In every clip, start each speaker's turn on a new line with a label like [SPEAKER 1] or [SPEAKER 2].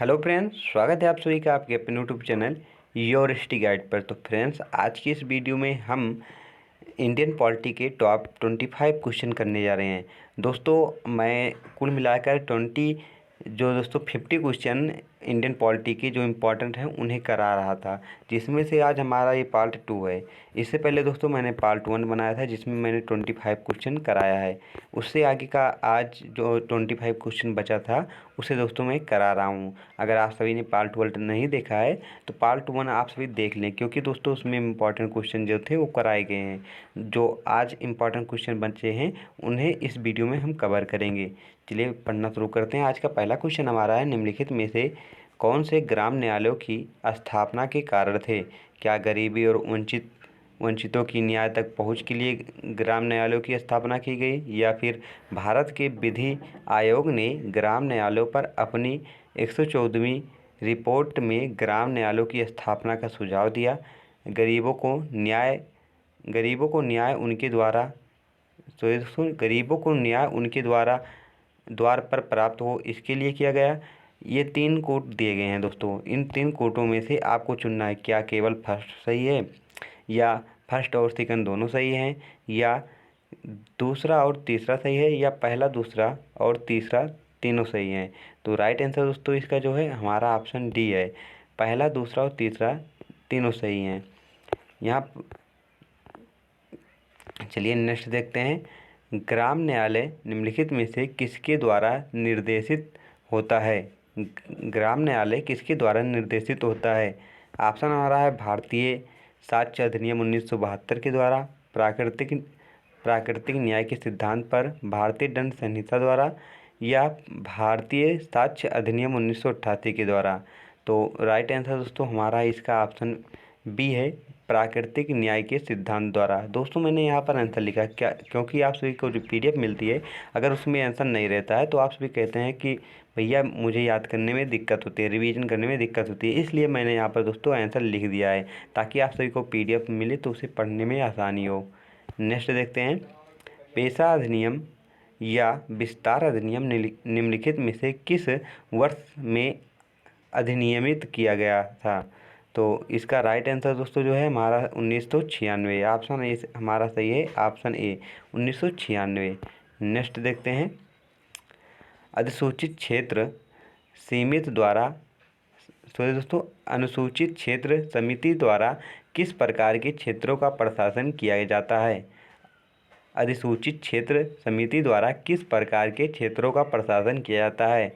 [SPEAKER 1] Hello friends, स्वागत है आप सभी का आपके अपने YouTube channel your history guide पर। तो फ्रेंड्स, आज की इस वीडियो में हम इंडियन पॉलिटी के टॉप 25 क्वेश्चन करने जा रहे हैं। दोस्तों, मैं कुल मिलाकर 50 क्वेश्चन इंडियन पॉलिटी के जो इम्पोर्टेंट हैं उन्हें करा रहा था, जिसमें से आज हमारा ये पार्ट 2 है। इससे पहले दोस्तों मैंने पार्ट 1 बनाया था जिसमें मैंने 25 क्वेश्चन कराया है। उससे आगे का आज जो 25 क्वेश्चन बचा था उसे दोस्तों मैं करा रहा हूँ। अगर आप सभी ने पार्ट 1 नहीं देखा है तो पार्ट 1 आप सभी देख लें, क्योंकि दोस्तों उसमें इम्पॉर्टेंट क्वेश्चन जो थे वो कराए गए हैं। जो आज इम्पॉर्टेंट क्वेश्चन बचे हैं उन्हें इस वीडियो में हम कवर करेंगे। चलिए पढ़ना शुरू करते हैं। आज का पहला क्वेश्चन हमारा है, निम्नलिखित में से कौन से ग्राम न्यायालयों की स्थापना के कारण थे? क्या गरीबी और वंचितों की न्याय तक पहुंच के लिए ग्राम न्यायालयों की स्थापना की गई, या फिर भारत के विधि आयोग ने ग्राम न्यायालयों पर अपनी 114वीं रिपोर्ट में ग्राम न्यायालयों की स्थापना का सुझाव दिया? गरीबों को न्याय उनके द्वारा गरीबों को न्याय उनके द्वार पर प्राप्त हो, इसके लिए किया गया। ये 3 कोट दिए गए हैं दोस्तों। इन 3 कोटों में से आपको चुनना है, क्या केवल फर्स्ट सही है, या फर्स्ट और सेकंड दोनों सही हैं, या दूसरा और तीसरा सही है, या पहला दूसरा और तीसरा तीनों सही हैं। तो राइट आंसर दोस्तों इसका जो है हमारा ऑप्शन डी है, पहला दूसरा और तीसरा तीनों सही हैं। यहाँ चलिए नेक्स्ट देखते हैं, ग्राम न्यायालय निम्नलिखित में से किसके द्वारा निर्देशित होता है? ग्राम न्यायालय किसके द्वारा निर्देशित होता है? ऑप्शन हमारा है भारतीय साक्ष्य अधिनियम 1972 के द्वारा, प्राकृतिक न्याय के सिद्धांत पर भारतीय दंड संहिता द्वारा, या भारतीय साक्ष्य अधिनियम 1988 के द्वारा। तो राइट आंसर दोस्तों हमारा इसका ऑप्शन बी है, प्राकृतिक न्याय के सिद्धांत द्वारा। दोस्तों मैंने यहाँ पर आंसर लिखा क्या, क्योंकि आप सभी को जो PDF मिलती है अगर उसमें आंसर नहीं रहता है तो आप सभी कहते हैं कि भैया मुझे याद करने में दिक्कत होती है, रिवीजन करने में दिक्कत होती है, इसलिए मैंने यहाँ पर दोस्तों आंसर लिख दिया है ताकि आप सभी को PDF मिले तो उसे पढ़ने में आसानी हो। नेक्स्ट देखते हैं, पेशा अधिनियम या विस्तार अधिनियम निम्नलिखित में से किस वर्ष में अधिनियमित किया गया था? तो इसका राइट आंसर दोस्तों जो है हमारा 1996। ऑप्शन ए हमारा सही है, ऑप्शन ए 1996। नेक्स्ट देखते हैं, अधिसूचित क्षेत्र सीमित द्वारा दोस्तों अनुसूचित क्षेत्र समिति द्वारा किस प्रकार के क्षेत्रों का प्रशासन किया जाता है? अधिसूचित क्षेत्र समिति द्वारा किस प्रकार के क्षेत्रों का प्रशासन किया जाता है?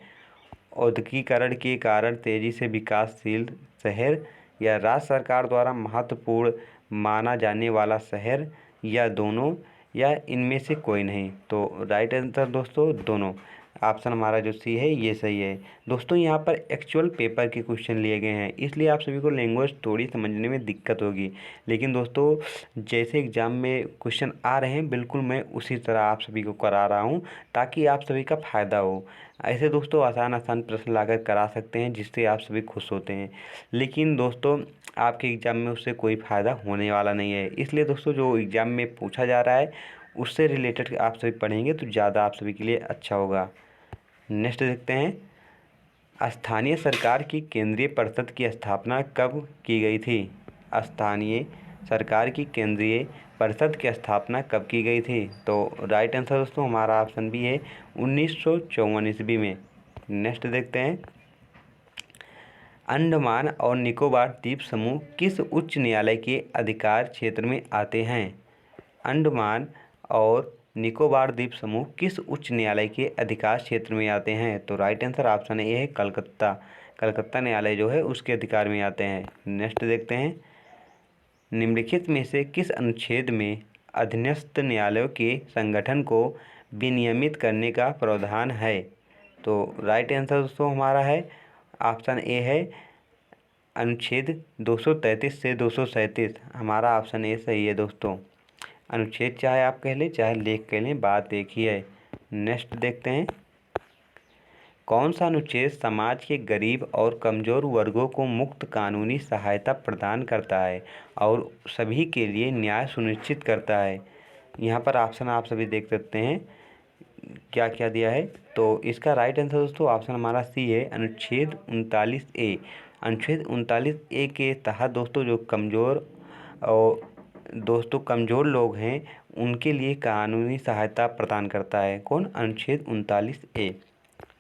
[SPEAKER 1] औद्योगिकीकरण के कारण तेजी से विकासशील शहर, या राज्य सरकार द्वारा महत्वपूर्ण माना जाने वाला शहर, या दोनों, या इनमें से कोई नहीं? तो राइट आंसर दोस्तों दोनों। ऑप्शन हमारा जो सी है ये सही है। दोस्तों यहाँ पर एक्चुअल पेपर के क्वेश्चन लिए गए हैं, इसलिए आप सभी को लैंग्वेज थोड़ी समझने में दिक्कत होगी, लेकिन दोस्तों जैसे एग्ज़ाम में क्वेश्चन आ रहे हैं बिल्कुल मैं उसी तरह आप सभी को करा रहा हूँ ताकि आप सभी का फ़ायदा हो। ऐसे दोस्तों आसान आसान प्रश्न लाकर करा सकते हैं जिससे आप सभी खुश होते हैं, लेकिन दोस्तों आपके एग्ज़ाम में उससे कोई फ़ायदा होने वाला नहीं है। इसलिए दोस्तों जो एग्ज़ाम में पूछा जा रहा है उससे रिलेटेड आप सभी पढ़ेंगे तो ज़्यादा आप सभी के लिए अच्छा होगा। नेक्स्ट देखते हैं, स्थानीय सरकार की केंद्रीय परिषद की स्थापना कब की गई थी? स्थानीय सरकार की केंद्रीय परिषद की स्थापना कब की गई थी? तो राइट आंसर दोस्तों हमारा ऑप्शन भी है 1954 ईस्वी में। नेक्स्ट देखते हैं, अंडमान और निकोबार द्वीप समूह किस उच्च न्यायालय के अधिकार क्षेत्र में आते हैं? अंडमान और निकोबार द्वीप समूह किस उच्च न्यायालय के अधिकार क्षेत्र में आते हैं? तो राइट आंसर ऑप्शन ए है, कलकत्ता न्यायालय जो है उसके अधिकार में आते हैं। नेक्स्ट देखते हैं, निम्नलिखित में से किस अनुच्छेद में अधीनस्थ न्यायालयों के संगठन को विनियमित करने का प्रावधान है? तो राइट आंसर दोस्तों हमारा है ऑप्शन ए है, अनुच्छेद 233 से 237। हमारा ऑप्शन ए सही है दोस्तों। अनुच्छेद चाहे आप कह लें चाहे लेख कह लें, बात एक ही है। नेक्स्ट देखते हैं, कौन सा अनुच्छेद समाज के गरीब और कमज़ोर वर्गों को मुफ्त कानूनी सहायता प्रदान करता है और सभी के लिए न्याय सुनिश्चित करता है? यहाँ पर ऑप्शन आप सभी देख सकते हैं, क्या क्या दिया है। तो इसका राइट आंसर दोस्तों ऑप्शन हमारा सी है, अनुच्छेद 39A। अनुच्छेद 39A के तहत दोस्तों जो कमज़ोर और कमज़ोर लोग हैं उनके लिए कानूनी सहायता प्रदान करता है। कौन? अनुच्छेद 39A।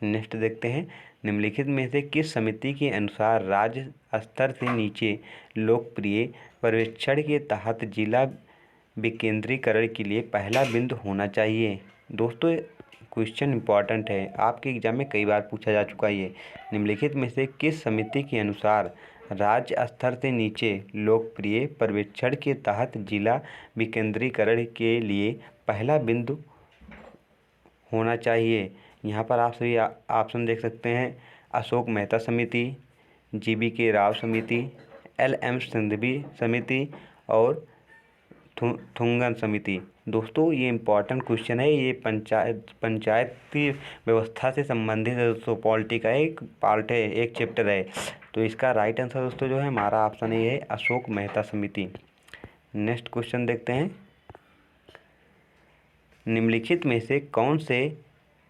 [SPEAKER 1] नेक्स्ट देखते हैं, निम्नलिखित में से किस समिति के अनुसार राज्य स्तर से नीचे लोकप्रिय पर्यवेक्षण के तहत जिला विकेंद्रीकरण के लिए पहला बिंदु होना चाहिए? दोस्तों क्वेश्चन इंपॉर्टेंट है, आपके एग्जाम में कई बार पूछा जा चुका है ये। निम्नलिखित में से किस समिति के अनुसार राज्य स्तर से नीचे लोकप्रिय पर्यवेक्षण के तहत जिला विकेंद्रीकरण के लिए पहला बिंदु होना चाहिए? यहाँ पर आप सभी ऑप्शन देख सकते हैं, अशोक मेहता समिति, GBK राव समिति, LM सिंघवी समिति और थुंगन समिति। दोस्तों ये इम्पॉर्टेंट क्वेश्चन है, ये पंचायती व्यवस्था से संबंधित है दोस्तों, पॉलिटी का एक पार्ट है, एक चैप्टर है। तो इसका राइट आंसर दोस्तों जो है हमारा ऑप्शन ए है, अशोक मेहता समिति। नेक्स्ट क्वेश्चन देखते हैं, निम्नलिखित में से कौन से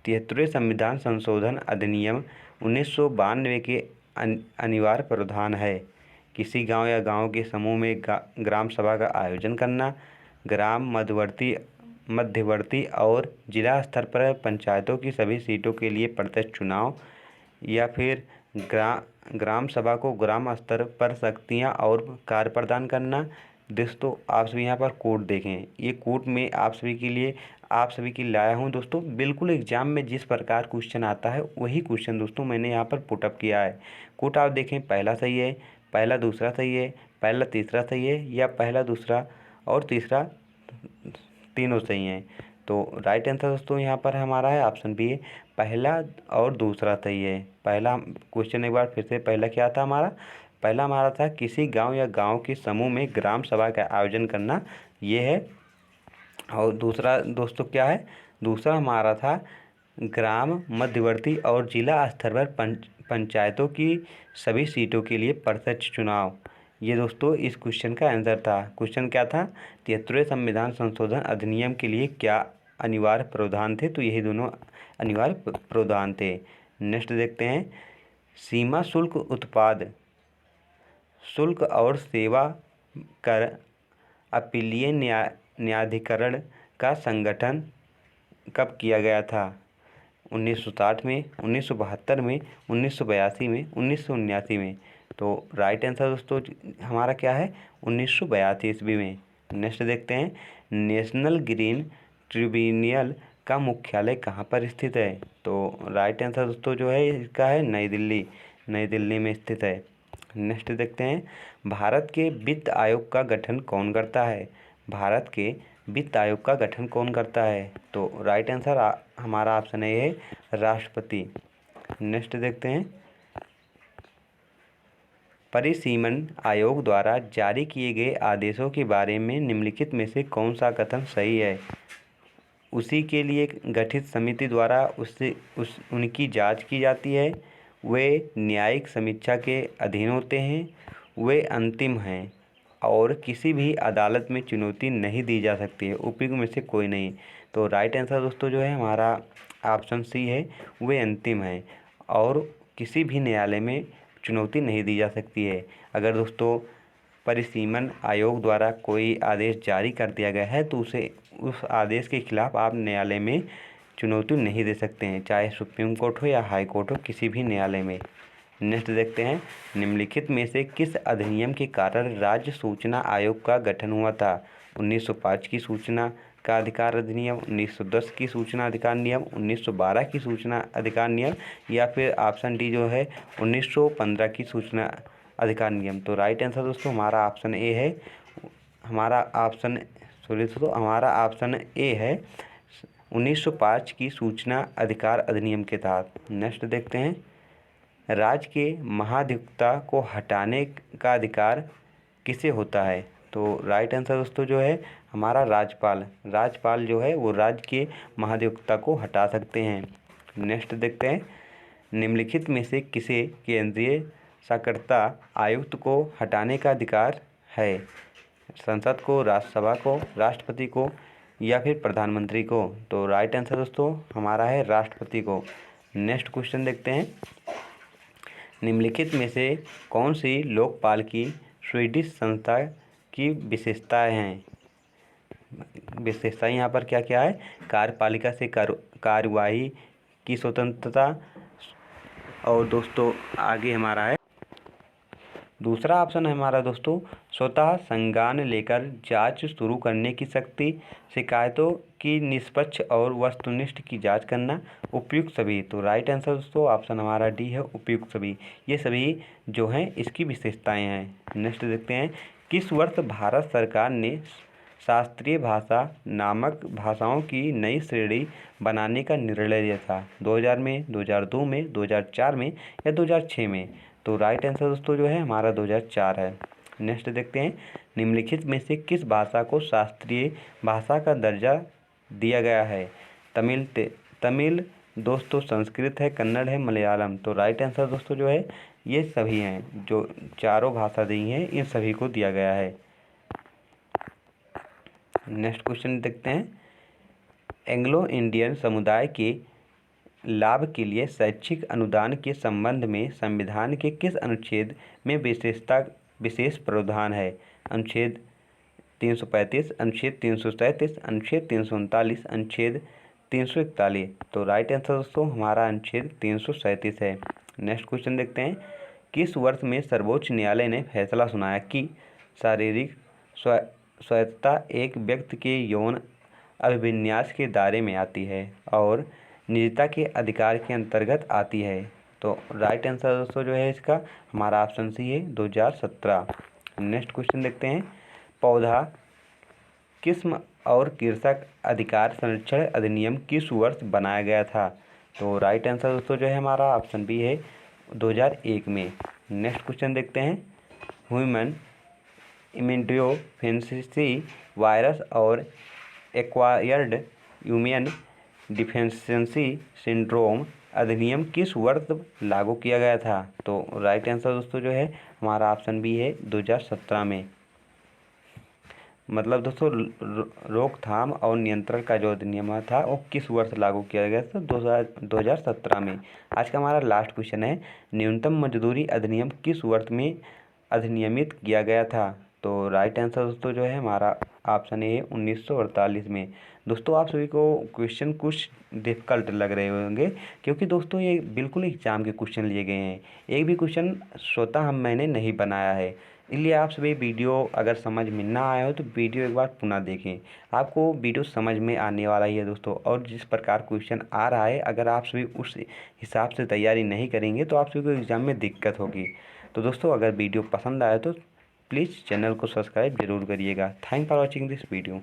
[SPEAKER 1] 73वें संविधान संशोधन अधिनियम 1992 के अनिवार्य प्रावधान है? किसी गांव या गांव के समूह में ग्राम सभा का आयोजन करना, ग्राम मध्यवर्ती और जिला स्तर पर पंचायतों की सभी सीटों के लिए प्रत्यक्ष चुनाव, या फिर ग्राम सभा को ग्राम स्तर पर शक्तियां और कार्य प्रदान करना। दोस्तों आप सभी यहाँ पर कोड देखें, ये कोड में आप सभी के लिए लाया हूँ दोस्तों। बिल्कुल एग्जाम में जिस प्रकार क्वेश्चन आता है वही क्वेश्चन दोस्तों मैंने यहाँ पर पुटअप किया है। कोड आप देखें, पहला सही है, पहला दूसरा सही है, पहला तीसरा सही है, या पहला दूसरा और तीसरा तीनों सही हैं। तो राइट आंसर दोस्तों यहाँ पर हमारा है ऑप्शन बी है, पहला और दूसरा सही है। पहला क्वेश्चन एक बार फिर से, पहला क्या था हमारा? पहला हमारा था किसी गांव या गांव के समूह में ग्राम सभा का आयोजन करना, ये है। और दूसरा दोस्तों क्या है? दूसरा हमारा था ग्राम मध्यवर्ती और जिला स्तर पर पंचायतों की सभी सीटों के लिए प्रत्यक्ष चुनाव। ये दोस्तों इस क्वेश्चन का आंसर था। क्वेश्चन क्या था? 73वें संविधान संशोधन अधिनियम के लिए क्या अनिवार्य प्रावधान थे? तो यही दोनों अनिवार्य प्रावधान थे। नेक्स्ट देखते हैं, सीमा शुल्क, उत्पाद शुल्क और सेवा कर अपीलीय न्यायाधिकरण का संगठन कब किया गया था? 1960 में, 1972 में, 1982 में, 1979 में। तो राइट आंसर दोस्तों हमारा क्या है? 1982 ईस्वी में। नेक्स्ट देखते हैं, नेशनल ग्रीन ट्रिब्यूनल का मुख्यालय कहाँ पर स्थित है? तो राइट आंसर दोस्तों जो है इसका है नई दिल्ली में स्थित है। नेक्स्ट देखते हैं, भारत के वित्त आयोग का गठन कौन करता है? भारत के वित्त आयोग का गठन कौन करता है? तो राइट आंसर हमारा ऑप्शन ए है, राष्ट्रपति। नेक्स्ट देखते हैं, परिसीमन आयोग द्वारा जारी किए गए आदेशों के बारे में निम्नलिखित में से कौन सा कथन सही है? उसी के लिए गठित समिति द्वारा उनकी जांच की जाती है, वे न्यायिक समीक्षा के अधीन होते हैं, वे अंतिम हैं और किसी भी अदालत में चुनौती नहीं दी जा सकती है। उपयुक्त में से कोई नहीं। तो राइट आंसर दोस्तों जो है हमारा ऑप्शन सी है, वे अंतिम हैं और किसी भी न्यायालय में चुनौती नहीं दी जा सकती है। अगर दोस्तों परिसीमन आयोग द्वारा कोई आदेश जारी कर दिया गया है तो उस आदेश के खिलाफ आप न्यायालय में चुनौती नहीं दे सकते हैं, चाहे सुप्रीम कोर्ट हो या हाई कोर्ट हो, किसी भी न्यायालय में। नेक्स्ट देखते हैं, निम्नलिखित में से किस अधिनियम के कारण राज्य सूचना आयोग का गठन हुआ था? 1905 की सूचना का अधिकार अधिनियम, 1910 की सूचना अधिकार नियम, 1912 की सूचना अधिकार नियम, या फिर ऑप्शन डी जो है 1915 की सूचना अधिकार नियम। तो राइट आंसर दोस्तों हमारा ऑप्शन ए है, हमारा ऑप्शन ए है 1905 की सूचना अधिकार अधिनियम के तहत। नेक्स्ट देखते हैं, राज्य के महाधिवक्ता को हटाने का अधिकार किसे होता है? तो राइट आंसर दोस्तों जो है हमारा राज्यपाल जो है वो राज्य के महाधिवक्ता को हटा सकते हैं। नेक्स्ट देखते हैं, निम्नलिखित में से किसे केंद्रीय साक्षरता आयुक्त को हटाने का अधिकार है? संसद को, राज्यसभा को, राष्ट्रपति को, या फिर प्रधानमंत्री को? तो राइट आंसर दोस्तों हमारा है राष्ट्रपति को। नेक्स्ट क्वेश्चन देखते हैं। निम्नलिखित में से कौन सी लोकपाल की स्वीडिश संस्था की विशेषताएं हैं? विशेषता यहाँ पर क्या क्या है? कार्यपालिका से कार्यवाही की स्वतंत्रता। और दोस्तों आगे हमारा है दूसरा ऑप्शन है हमारा दोस्तों स्वतः संज्ञान लेकर जांच शुरू करने की शक्ति, शिकायतों की निष्पक्ष और वस्तुनिष्ठ की जांच करना, उपयुक्त सभी। तो राइट आंसर दोस्तों ऑप्शन हमारा डी है, उपयुक्त सभी। ये सभी जो हैं इसकी विशेषताएं हैं। नेक्स्ट देखते हैं। किस वर्ष भारत सरकार ने शास्त्रीय भाषा नामक भाषाओं की नई श्रेणी बनाने का निर्णय लिया था? 2000 में, 2002 में, 2004 में या 2006 में? तो राइट आंसर दोस्तों जो है हमारा 2004 है। नेक्स्ट देखते हैं। निम्नलिखित में से किस भाषा को शास्त्रीय भाषा का दर्जा दिया गया है? तमिल दोस्तों, संस्कृत है, कन्नड़ है, मलयालम। तो राइट आंसर दोस्तों जो है ये सभी हैं, जो चारों भाषा दी हैं इन सभी को दिया गया है। नेक्स्ट क्वेश्चन देखते हैं। एंग्लो इंडियन समुदाय के लाभ के लिए शैक्षिक अनुदान के संबंध में संविधान के किस अनुच्छेद में विशेष प्रावधान है? अनुच्छेद 335, अनुच्छेद 337, अनुच्छेद 339, अनुच्छेद 341। तो राइट आंसर दोस्तों हमारा अनुच्छेद 337 है। नेक्स्ट क्वेश्चन देखते हैं। किस वर्ष में सर्वोच्च न्यायालय ने फैसला सुनाया कि शारीरिक स्वायत्तता एक व्यक्ति के यौन अभिविन्यास के दायरे में आती है और निजता के अधिकार के अंतर्गत आती है? तो राइट आंसर दोस्तों जो है इसका हमारा ऑप्शन सी है, 2017। नेक्स्ट क्वेश्चन देखते हैं। पौधा किस्म और कृषक अधिकार संरक्षण अधिनियम किस वर्ष बनाया गया था? तो राइट आंसर दोस्तों जो है हमारा ऑप्शन बी है, 2001 में। नेक्स्ट क्वेश्चन देखते हैं। ह्यूमन इम्यूनोडेफिशिएंसी वायरस और एक्वायर्ड इम्यून डिफिशिएंसी सिंड्रोम अधिनियम किस वर्ष लागू किया गया था? तो राइट आंसर दोस्तों जो है हमारा ऑप्शन बी है, 2017 में। मतलब दोस्तों रोकथाम और नियंत्रण का जो अधिनियम था वो किस वर्ष लागू किया गया था? 2017 में। आज का हमारा लास्ट क्वेश्चन है। न्यूनतम मजदूरी अधिनियम किस वर्ष में अधिनियमित किया गया था? तो राइट आंसर दोस्तों जो है हमारा ऑप्शन ए है, 1948 में। दोस्तों आप सभी को क्वेश्चन कुछ डिफ़िकल्ट लग रहे होंगे क्योंकि दोस्तों ये बिल्कुल एग्जाम के क्वेश्चन लिए गए हैं। एक भी क्वेश्चन स्वतः मैंने नहीं बनाया है, इसलिए आप सभी वीडियो अगर समझ में ना आया हो तो वीडियो एक बार पुनः देखें, आपको वीडियो समझ में आने वाला ही है दोस्तों। और जिस प्रकार क्वेश्चन आ रहा है अगर आप सभी उस हिसाब से तैयारी नहीं करेंगे तो आप सभी को एग्ज़ाम में दिक्कत होगी। तो दोस्तों अगर वीडियो पसंद आया तो प्लीज़ चैनल को सब्सक्राइब जरूर करिएगा। Thank for watching this video.